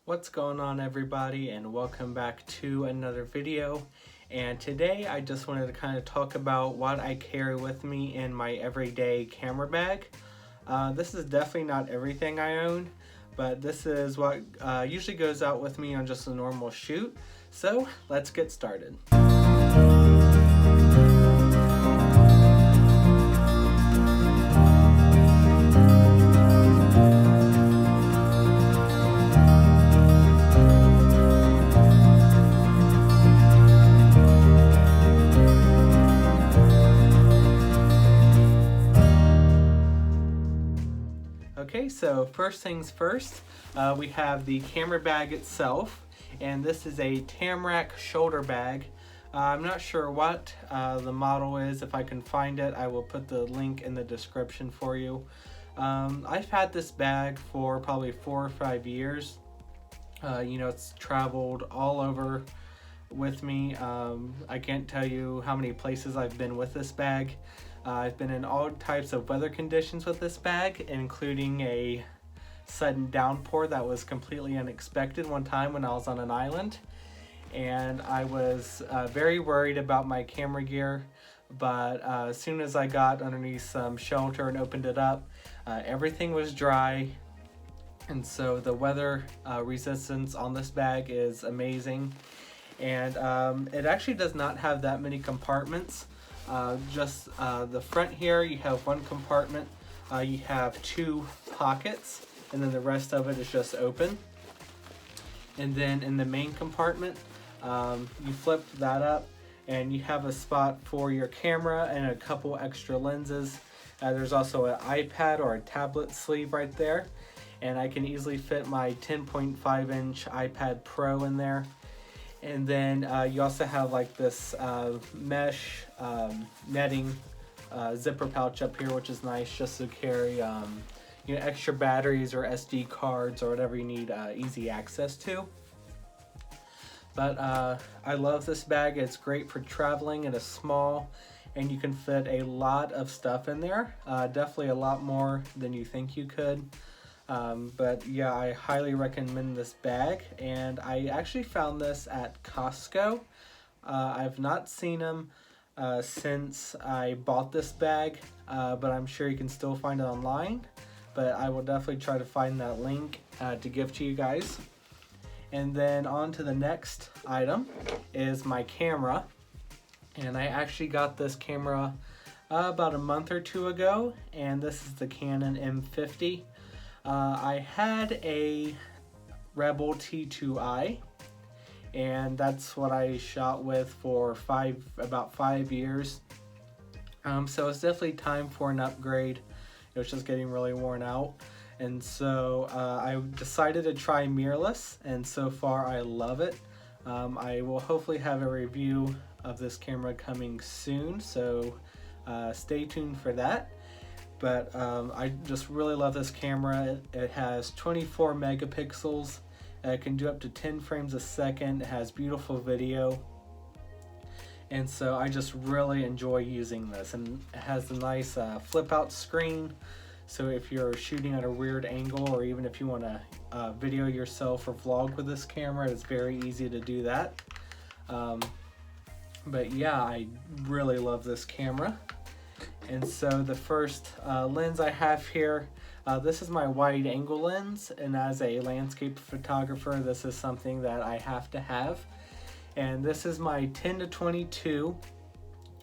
What's going on, everybody, and welcome back to another video. And today I just wanted to kind of talk about what I carry with me in my everyday camera bag. This is definitely not everything I own, but this is what usually goes out with me on just a normal shoot. So let's get started. Okay, so first things first, we have the camera bag itself, and this is a Tamrac shoulder bag. I'm not sure what the model is. If I can find it, I will put the link in the description for you. I've had this bag for probably 4 or 5 years. It's traveled all over with me. I can't tell you how many places I've been with this bag. I've been in all types of weather conditions with this bag, including a sudden downpour that was completely unexpected one time when I was on an island. And I was very worried about my camera gear, but as soon as I got underneath some shelter and opened it up, everything was dry. And so the weather resistance on this bag is amazing. And it actually does not have that many compartments. Just the front here, you have one compartment, you have 2 pockets, and then the rest of it is just open. And then in the main compartment, you flip that up and you have a spot for your camera and a couple extra lenses. There's also an iPad or a tablet sleeve right there, and I can easily fit my 10.5-inch iPad Pro in there. And then you also have like this mesh netting zipper pouch up here, which is nice just to carry extra batteries or SD cards or whatever you need easy access to. But I love this bag. It's great for traveling. It is small and you can fit a lot of stuff in there. Definitely a lot more than you think you could. But yeah, I highly recommend this bag, and I actually found this at Costco. I've not seen them since I bought this bag, but I'm sure you can still find it online. But I will definitely try to find that link to give to you guys. And then on to the next item is my camera. And I actually got this camera about a month or 2 ago, and this is the Canon M50. I had a Rebel T2i, and that's what I shot with for about 5 years. So it's definitely time for an upgrade. It was just getting really worn out, and so I decided to try mirrorless, and so far I love it. I will hopefully have a review of this camera coming soon, so stay tuned for that. But I just really love this camera. It has 24 megapixels. It can do up to 10 frames a second. It has beautiful video. And so I just really enjoy using this. And it has a nice flip out screen. So if you're shooting at a weird angle, or even if you want to video yourself or vlog with this camera, it's very easy to do that. But yeah, I really love this camera. And so the first lens I have here, this is my wide angle lens, and as a landscape photographer, this is something that I have to have. And this is my 10-22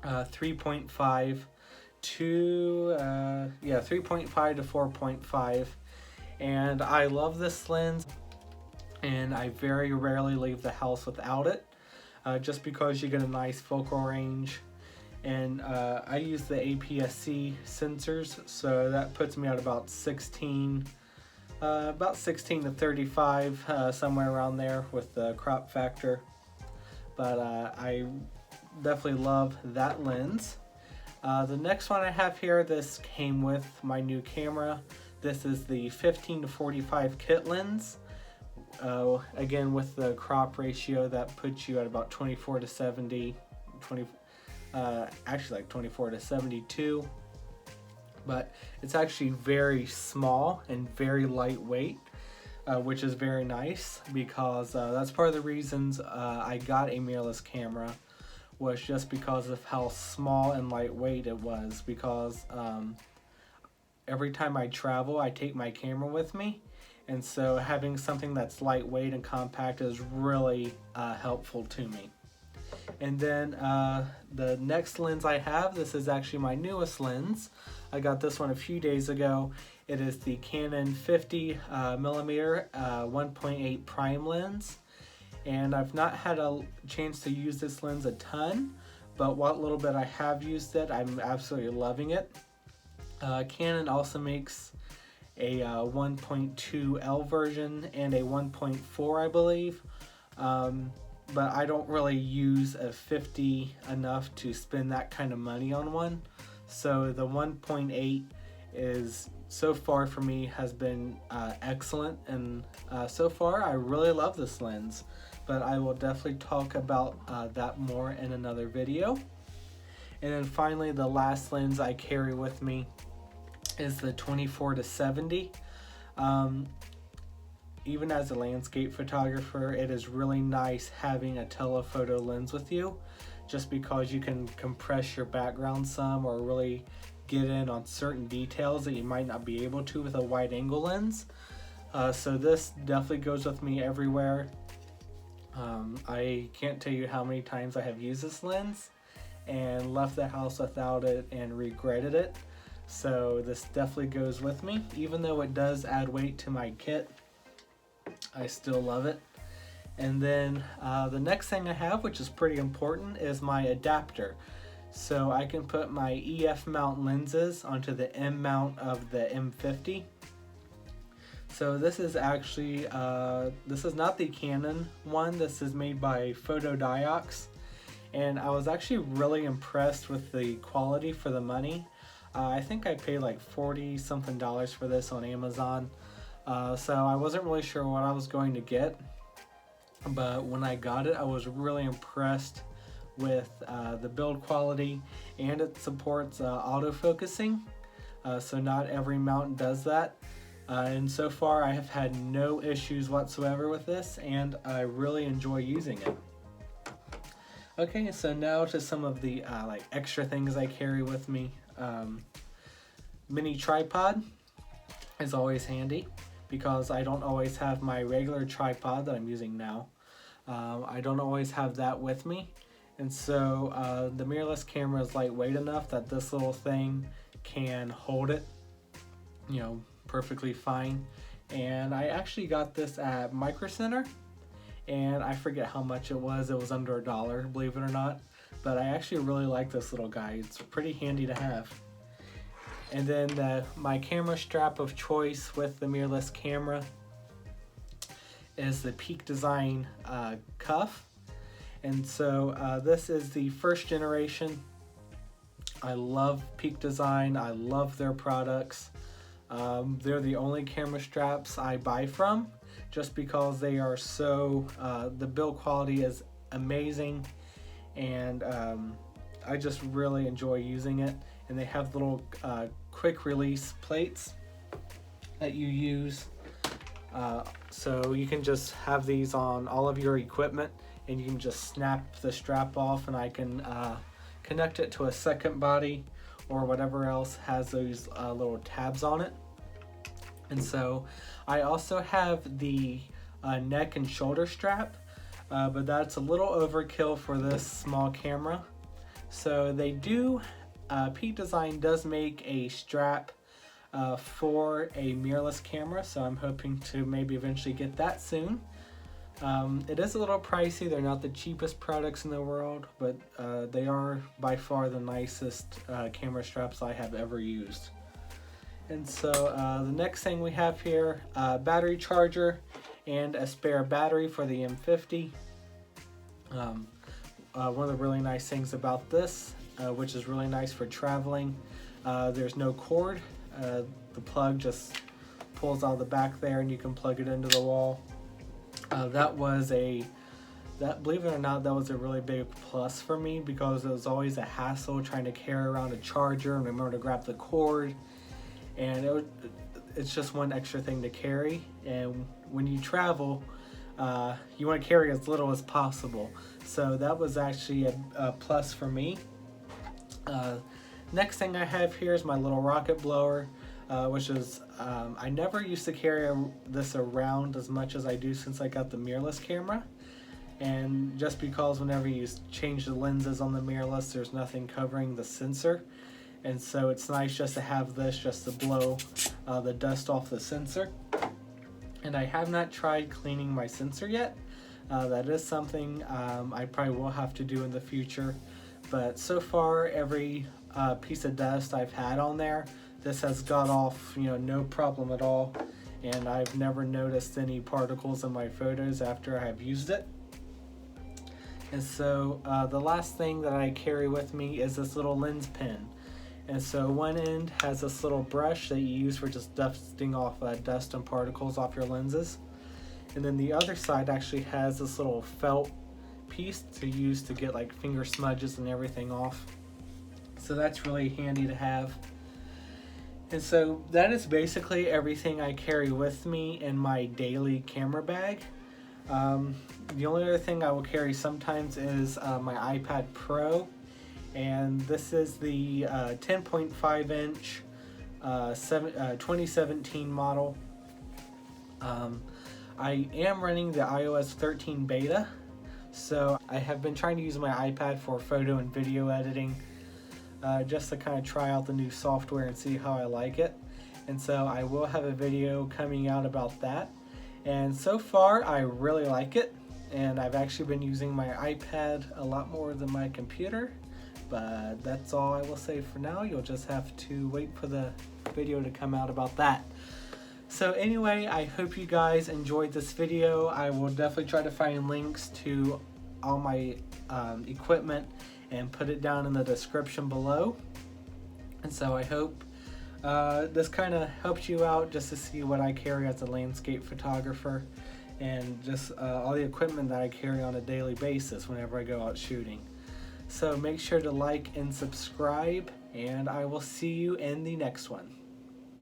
3.5 to 3.5 to 4.5, and I love this lens, and I very rarely leave the house without it, just because you get a nice focal range. And I use the APS-C sensors, so that puts me at about 16 to 35, somewhere around there with the crop factor. But I definitely love that lens. The next one I have here, this came with my new camera. This is the 15 to 45 kit lens. Again, with the crop ratio, that puts you at about 24 to 70, actually like 24 to 72, but it's actually very small and very lightweight. which is very nice because that's part of the reasons I got a mirrorless camera, was just because of how small and lightweight it was, because every time I travel I take my camera with me, and so having something that's lightweight and compact is really helpful to me. And then the next lens I have, this is actually my newest lens. I got this one a few days ago. It is the Canon 50 millimeter 1.8 prime lens. And I've not had a chance to use this lens a ton, but what little bit I have used it, I'm absolutely loving it. Canon also makes a 1.2L version and a 1.4, I believe. But I don't really use a 50 enough to spend that kind of money on one. So the 1.8 is, so far for me, has been excellent, and so far I really love this lens. But I will definitely talk about that more in another video. And then finally, the last lens I carry with me is the 24-70. Even as a landscape photographer, it is really nice having a telephoto lens with you, just because you can compress your background some or really get in on certain details that you might not be able to with a wide angle lens. So this definitely goes with me everywhere. I can't tell you how many times I have used this lens and left the house without it and regretted it. So this definitely goes with me. Even though it does add weight to my kit, I still love it. And then the next thing I have, which is pretty important, is my adapter. So I can put my EF mount lenses onto the M mount of the M50. So this is actually, this is not the Canon one, this is made by Photodiox. And I was actually really impressed with the quality for the money. I think I paid like $40 something for this on Amazon. So I wasn't really sure what I was going to get. But when I got it, I was really impressed with the build quality, and it supports autofocusing. So not every mount does that. And so far I have had no issues whatsoever with this, and I really enjoy using it. Okay, so now to some of the like extra things I carry with me. Mini tripod is always handy because I don't always have my regular tripod that I'm using now. I don't always have that with me, and so the mirrorless camera is lightweight enough that this little thing can hold it, you know, perfectly fine. And I actually got this at Micro Center, and I forget how much it was. It was under $1, believe it or not. But I actually really like this little guy. It's pretty handy to have. And then my camera strap of choice with the mirrorless camera is the Peak Design cuff. And so this is the first generation. I love Peak Design. I love their products. They're the only camera straps I buy from, just because they are so, the build quality is amazing, and I just really enjoy using it. And they have little quick release plates that you use, so you can just have these on all of your equipment, and you can just snap the strap off, and I can connect it to a second body or whatever else has those little tabs on it. And so I also have the neck and shoulder strap, but that's a little overkill for this small camera. So they do, Peak Design does make a strap for a mirrorless camera, so I'm hoping to maybe eventually get that soon. It is a little pricey. They're not the cheapest products in the world, but they are by far the nicest camera straps I have ever used. And so the next thing we have here, battery charger and a spare battery for the M50. One of the really nice things about this, which is really nice for traveling, there's no cord. The plug just pulls out the back there, and you can plug it into the wall. Believe it or not, that was a really big plus for me, because it was always a hassle trying to carry around a charger and remember to grab the cord, and it's just one extra thing to carry. And when you travel, you want to carry as little as possible. So that was actually a plus for me. Next thing I have here is my little rocket blower, which is, I never used to carry this around as much as I do since I got the mirrorless camera. And just because whenever you change the lenses on the mirrorless, there's nothing covering the sensor. And so it's nice just to have this just to blow the dust off the sensor. And I have not tried cleaning my sensor yet. That is something I probably will have to do in the future. But so far, every piece of dust I've had on there, this has got off, no problem at all. And I've never noticed any particles in my photos after I have used it. And so the last thing that I carry with me is this little lens pen. And so one end has this little brush that you use for just dusting off dust and particles off your lenses. And then the other side actually has this little felt piece to use to get like finger smudges and everything off. So that's really handy to have. And so that is basically everything I carry with me in my daily camera bag. The only other thing I will carry sometimes is my iPad Pro, and this is the 10.5 inch 2017 model. I am running the iOS 13 beta, so I have been trying to use my iPad for photo and video editing, just to kind of try out the new software and see how I like it. And so I will have a video coming out about that. And so far, I really like it, and I've actually been using my iPad a lot more than my computer, but that's all I will say for now. You'll just have to wait for the video to come out about that. So anyway, I hope you guys enjoyed this video. I will definitely try to find links to all my equipment and put it down in the description below. And so I hope this kind of helps you out just to see what I carry as a landscape photographer, and just all the equipment that I carry on a daily basis whenever I go out shooting. So make sure to like and subscribe, and I will see you in the next one.